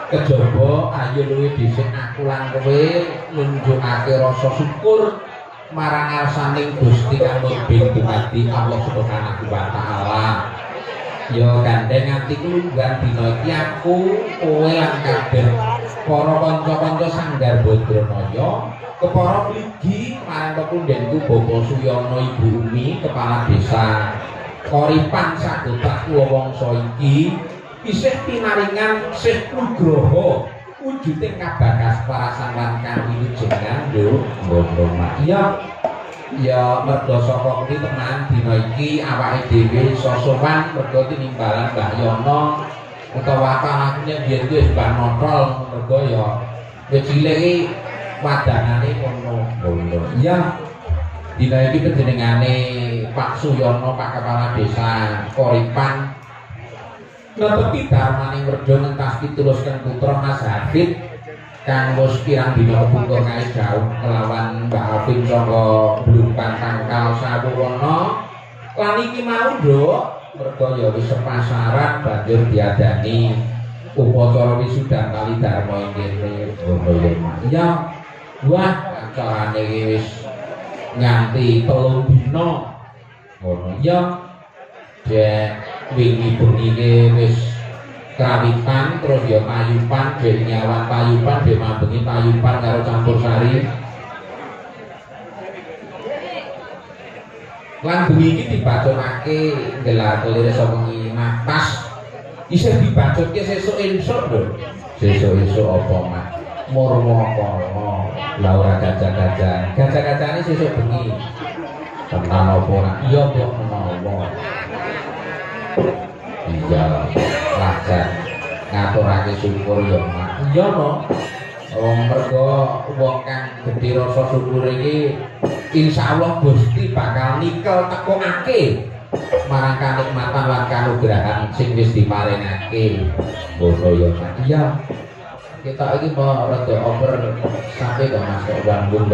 Kejaba ayo luwih dhisik aku lan kowe nunjukake rasa syukur marang ngarsaning Gusti kang numbing dumadi Allah Subhanahu wa taala. Ya gandeng atiku lungguhan dina iki aku kowe lan kabeh para kanca-kanca Sanggar Badranaya, kepara mligi marang pepundhenku Bapak Suyono Ibu Umi kepala desa Koripan Sagota Wongso iki isih pinaringan Syekh Nugroho wujuding kabagas parasan lan kang wilujengan lho ngono mak ya mergo saka kuwi tenan dina iki awake dhewe sosowan mergo tinimbalan Mbah Yono utawa kanakune biyen kuwi wis Mbah Notol mergo ya wis cilik iki wadanane ngono ya dina iki panjenengane Pak Suyono Pak Kepala Desa Koripan netepi darmaning werda ngentas pitulusken putra Mas Hafid kang wis pirang dina kepungkur kae jauh kelawan Mbak Alvin saka Blumpang Tangkal Sawurana lan iki mau nduk merga ya wis sepasaran banjur diadani upacara wisudan kali dharma ing kene ngono ya wah acarane iki wis nganti 3 dina ngono ya dek wingi bengi wis kawitan terus ya payupan dek nyawan payupan dek mambengi payupan karo campur sari lan bengi iki dibacokake gelar kelire saka wengi pas isih dibacokke sesuk esuk lho sesuk apa mak murwa-murwa la ora gajah-gajahane sesuk bengi tenan apa ora iya kok menawa iya lajar ngaturake syukur ya mak iya no mergo wong kang gedhe rasa syukur iki insyaallah Gusti bakal nikel tekokake marang kanikmatan lan kanugrahan sing wis diparingake ngono ya mak iya kita iki mau rada over sampai ke Mas Bambung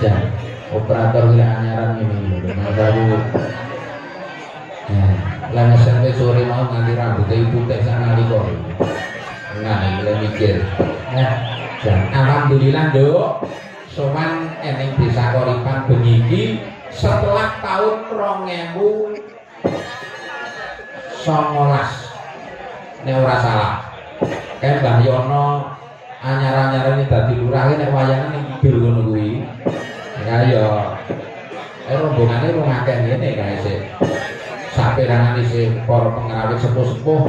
dan operator wilayah anyaran ini Mas Abu lan sampai sore mau nganti rambutnya ibu tek sana liko nah mulai mikir dan alhamdulillah nduk sowan eneng Desa Koripan bengi iki setelah tahun 2019 nek ora salah kayak Mbah Yono anyar-anyar ini dadi lurah nek wayangan ning kidul ngono kuwi kaya rombongane wong akeh ngene kae sik saperangane sing para pengrawit sepuh-sepuh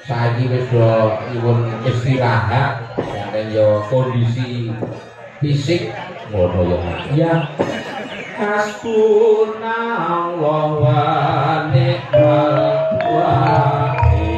saiki wis do nyuwun istirahat dan yo kondisi fisik ngono ya ya hasbunallahu wa ni'mal wakil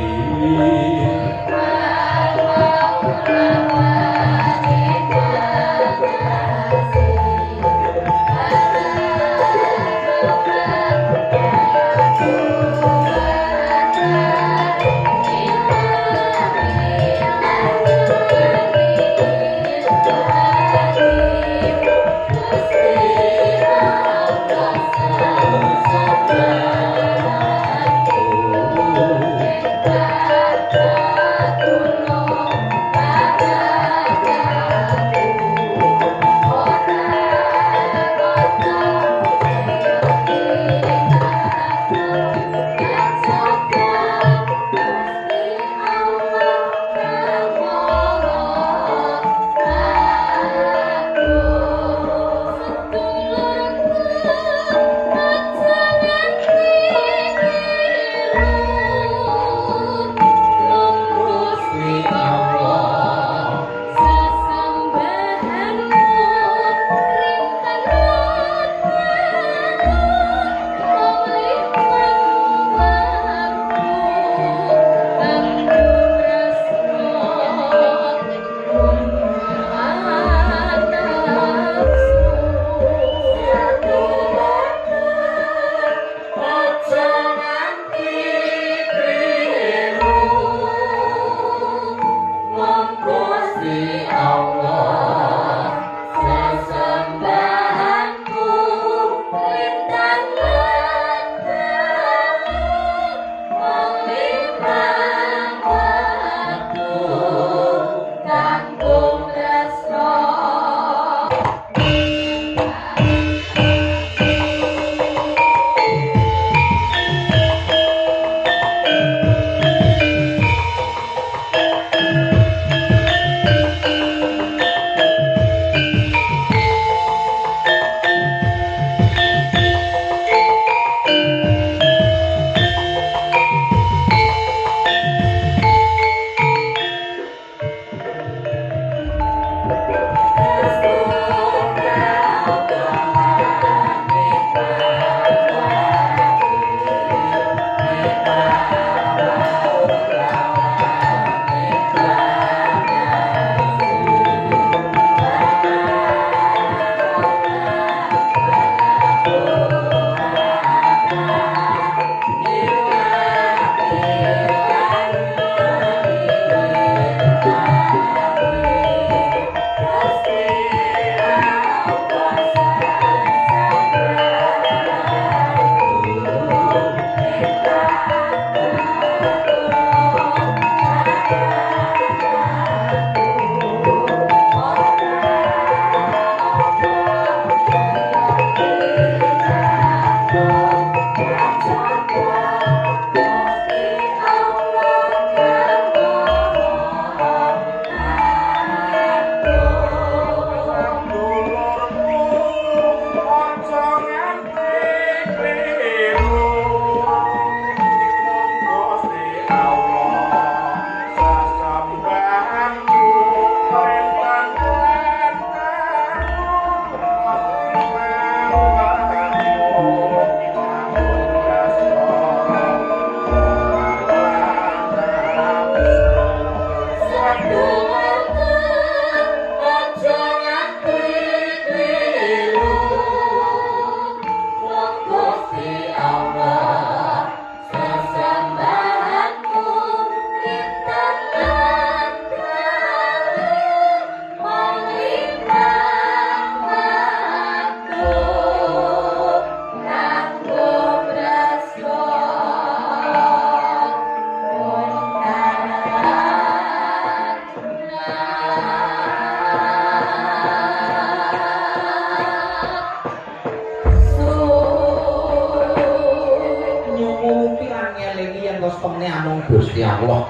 piran ngelingi yen tos temne amung Gusti Allah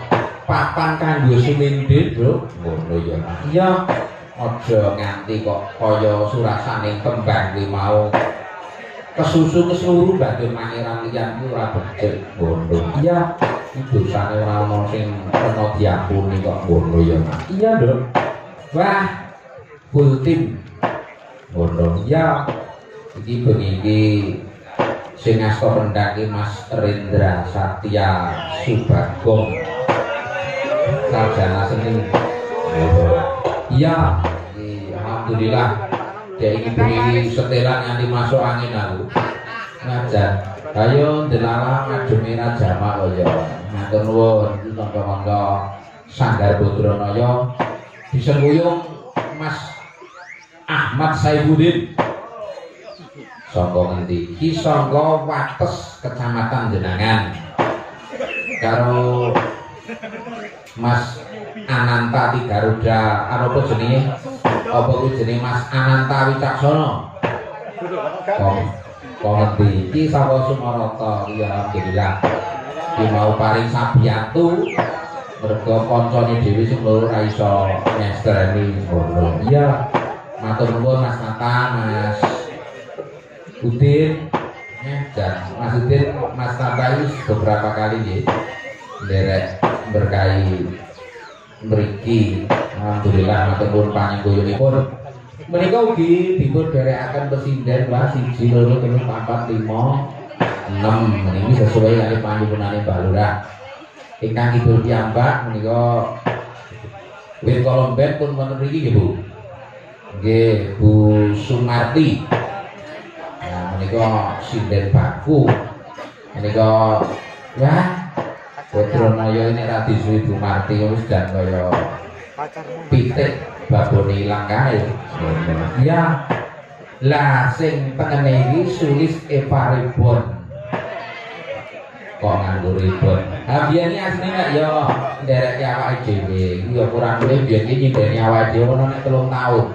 papan kanggo sumindhe bro ngono ya iya aja nganti kok kaya surasaning tembang kuwi mau kesusu keseluruh bagian pangeran liyan ku ora becik ngono iya dosane ora ono sing kena diampuni kok ngono ya iya lho wah full tim ngono iya iki bengi iki sing asta pendaki Mas Rendra Satya Subagong sarjana seni iya alhamdulillah dia ini bengi setelan nganti masuk angin aku ngajar ayo ndelalah ngademi rajama kaya matur nuwun tangga-tangga Sanggar Badranaya disengkuyung Mas Ahmad Saifuddin saka ngendi iki saka Wates Kecamatan Jenangan karo Mas Ananta Ti Garuda apa jenenge apa kuwi jenenge Mas Ananta Wicaksono kok ngendi iki saka Sumarata ya alhamdulillah iki mau paring sabiyantu mergo kancane dhewe sing loro ra iso nyestreni ngono iya matur nuwun Mas Nata Mas Udin dan Mas Udin Mas Nata beberapa kali nggih nderek berkahi mriki alhamdulillah matur nuwun panjenenganipun menika ugi dipun derekaken pesinden Mbah 1 2 3 4 5 6 meniki sesuai kali panjenengane Mbah Lurah ingkang kidul piyambak menika wit kolomben pun wonten mriki nggih Bu nggih Bu Sumarti nah menika sinden baku menika wah Badranaya ini ra disuwi Bu Marti wis dan kaya pitik babone ilang kae. Ya. Lah sing tengene iki sulis Eva Ribbon. Kok nganggo ribbon. Ha biyen iki asline nek ya ndereke awake dhewe. Iku ya kurang luwih biyen iki nyindeni awake dhewe ono nek 3 taun.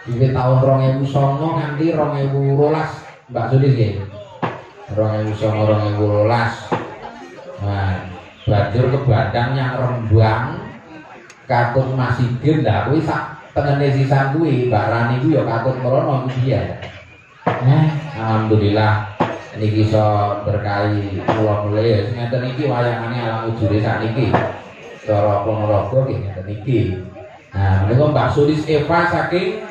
Iki taun 2009 nganti 2012 Mbak Sulis nggih. 2009 2012. Nah, banjur ke Bandang yang Rembang katut masih gendha kuwi sak tengene sisan kuwi Mbak Rani kuwi ya katut merono iki ya. Alhamdulillah niki iso berkahi kula mulih ngeten iki wayangane alang ujure sakniki. Cara Ponorogo nggih ngeten iki. Nah, menika Mbak Sulis Eva saking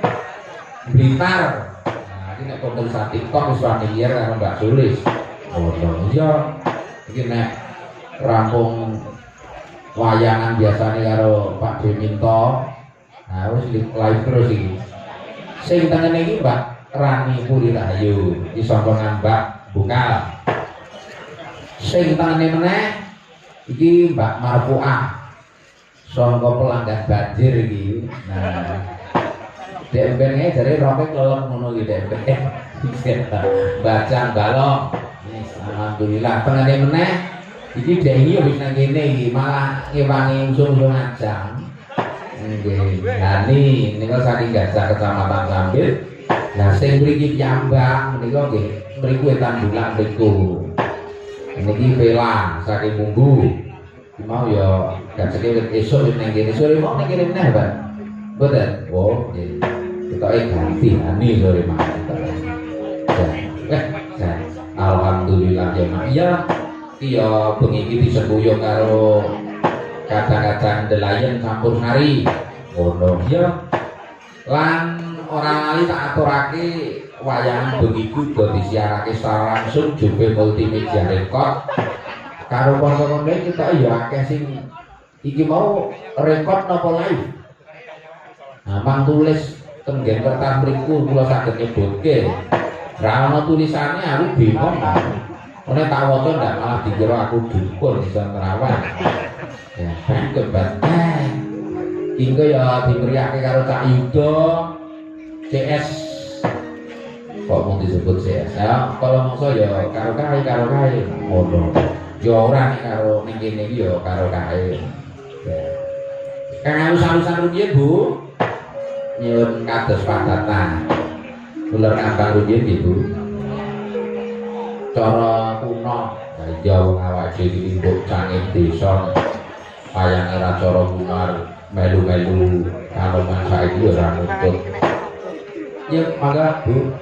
Blitar. Nah, iki nek konten TikTok wis familiar karo Mbak Sulis. Oh, iya. Iki nek rampung wayangan biasanya karo Pak Deminto nah wis live terus iki sing tengene iki Mbak Rani Puri Rahayu iki saka Ngambak Bungkal sing tengene meneh iki Mbak Marfuah saka Pelanggan Banjir iki nah dek mbene jare rompek leleng ngono iki dek bacang balong alhamdulillah tengene meneh iki dek iki wis nang kene iki malah ngewangi usung-usung ajang. Nggih. Lah nika saking Gajah Kecamatan Sambil. Lah sing mriki piyambak menika nggih mriku Wetan Bulan mriku. Niki Vela saking Munggu. Iki mau ya gajeke esuk nang kene sore mau nang kene meneh, Pak. Mboten. Oh, nggih. Ketoke ganti ani sore mawon. Alhamdulillah ya Mak. Iya. Iya bengi iki disengkuyung karo kadang-kadang delayan campur sari ngono ya lan ora lali tak aturake wayangan bengi iku do disiarake secara langsung Jobe Multimedia Record karo kanca-kanca kita ya akeh sing iki mau record napa live nah mang tulis tenggen kertas mriku kula saged nyebutke ra ana tulisane aku bingung oleh tak waca ndak malah dikira aku dukun iso nerawan. Ya, kebat. Hingga ya diberiake karo Cak Yudo CS. Kok mau disebut CS? Ya, kalau mongso ya karo kae ngono. Ya ora nek karo ning kene iki ya karo kae. Kang alus-alusan rumiyin, Bu. Nyuwun kados padatan. Kula ngambang rumiyin, Bu. cara kuno ya wong awake dhewe mbok canging desa payange ra cara kunar melu-melu kalongan saiki ora nuntut ya mangga Bu.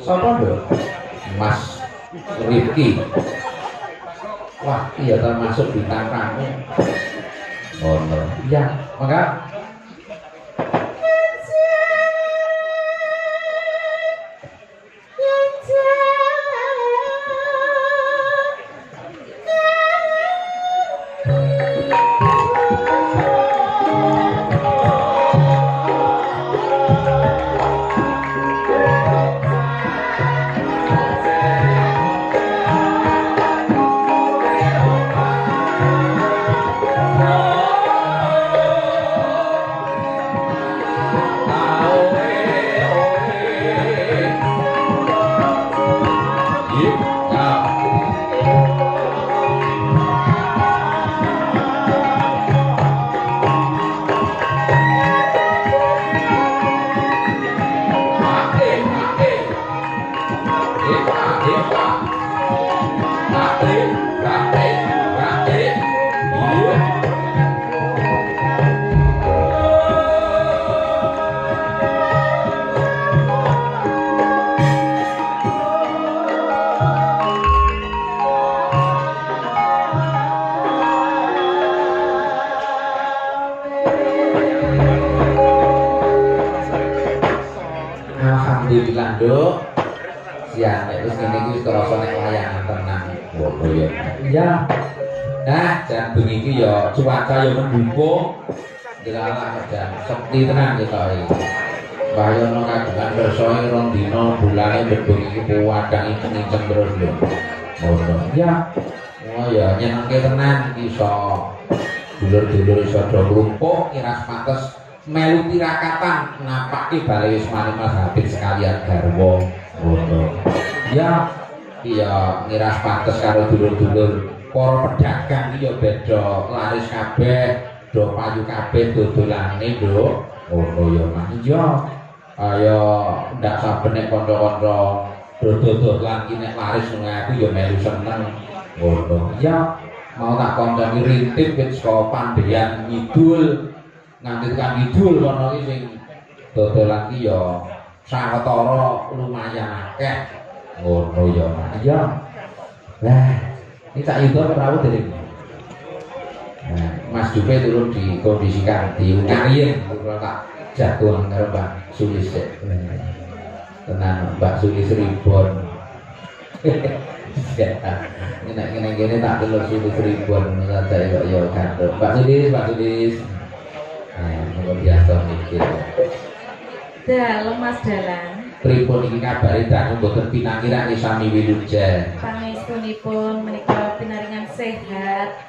Sapa lho? Mas Rifki. Wah, iya termasuk bintang tamu. Oh, no. Iya, maka alhamdulillah nduk siang nek wis ngene iki wis terasa nek layangan tenang ngono ya. Iya. Nah, jan bengi iki ya cuaca ya mendukung. Delalah jan sekti tenan ya to iki. Bayono kagungan bersoe rong dina bulane bengi iki puwadang kenceng terus lho. Ngono. Iya. Oh ya nyenengke tenan iki iso dulur-dulur iso do ngrumpuk iras pates melu tirakatan napaki bali wis mari Mas Habib sekalian garwa ngono. Ya iya ngiras pates karo dulur-dulur para pedagang iki ya beda laris kabeh, do payu kabeh dodolane nduk. Ngono ya Mas. Iya. Ayo ndak saben nek kanca-kanca dodolan iki nek laris nang aku ya melu seneng ngono ya mau tak konconi rintip wit saka Pandhean Ngidul nganti tekan Ngidul kono iki sing dodolan iki ya sawetara lumayan akeh ngono ya iya lah ini tak yudo perahu dari nah, Mas Dupe turun dikondisikan di Ungarien kalau tak jatuh karo Mbak Sulis tenang Mbak Sulis Ribon ini tak telur Sulis Ribon saja ya kantor Mbak Sulis nah biasa mikir dalam Mas Dalang pripun iki kabare dangu mboten pinangira sami wiluja pangestunipun menika pinaringan sehat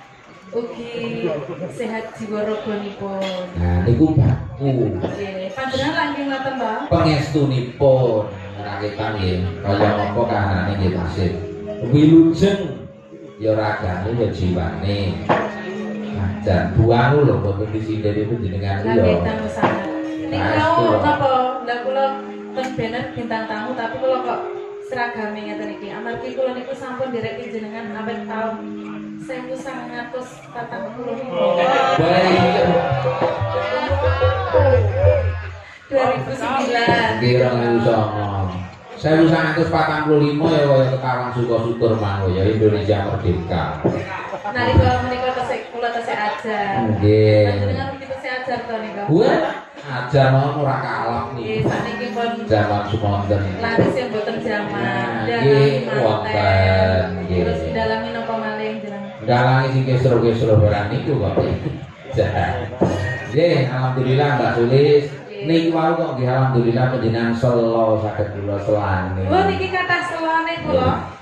ugi sehat jiwa raganipun. Nah niku baku. Nggih, panjenengan langkung ngoten to? Pangestunipun raketan nggih kaya napa kahanane nggih tasih. Wilujeng ya ragane ya jiwane. Jan buang lho mboten disindeni panjenengan lho. Nggih tamu sangat. Niku napa ndak kula ten bener bintang tamu tapi kula kok seragame ngeten iki. Amargi kula niku sampun nderek jenengan awet taun 1945. Baik. 2009. Nggih 2009. 1945 ya kaya kekarang syukur-syukur mangko ya Indonesia merdeka. Nalika menika tesih kula tesih ajar. Nggih. Panjenengan begitu tesih ajar to nika. Wah, ajar mau ora kalah nih. Nggih, saniki pun zaman sumonten. laris yang boten jaman. Nggih, wonten. Nggih. Terus dalami napa malih jenengan? Dalangi sing kesro-kesro barang niku kok. Nggih, alhamdulillah Mbak Sulis. Niki wau kok nggih alhamdulillah panjenengan selo saged kula selane. Oh niki kathah selane kula.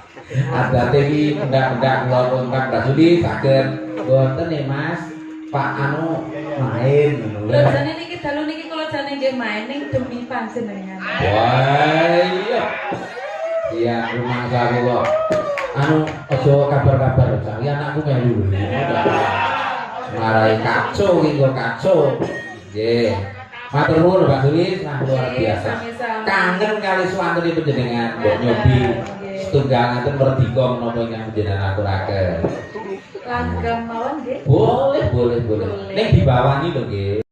Adate iki ndak kula kontak Mbak Sulis saged boten nih Mas. Pak anu main ngono lho. Jane niki dalu niki kula jane nggih main ning demi panjenengan. Wah iya. Iya rumah saku kok. Anu aja kabar-kabar cari anakku melu. Marai kacau iki kok kacau. Nggih. Matur nuwun Mbak Sulis, nah luar biasa. Kangen kali swantune panjenengan mbok nyobi setunggal ngaten merdika menapa ingkang panjenengan aturaken. Langgam mawon nggih. Boleh. Ning dibawani lho nggih.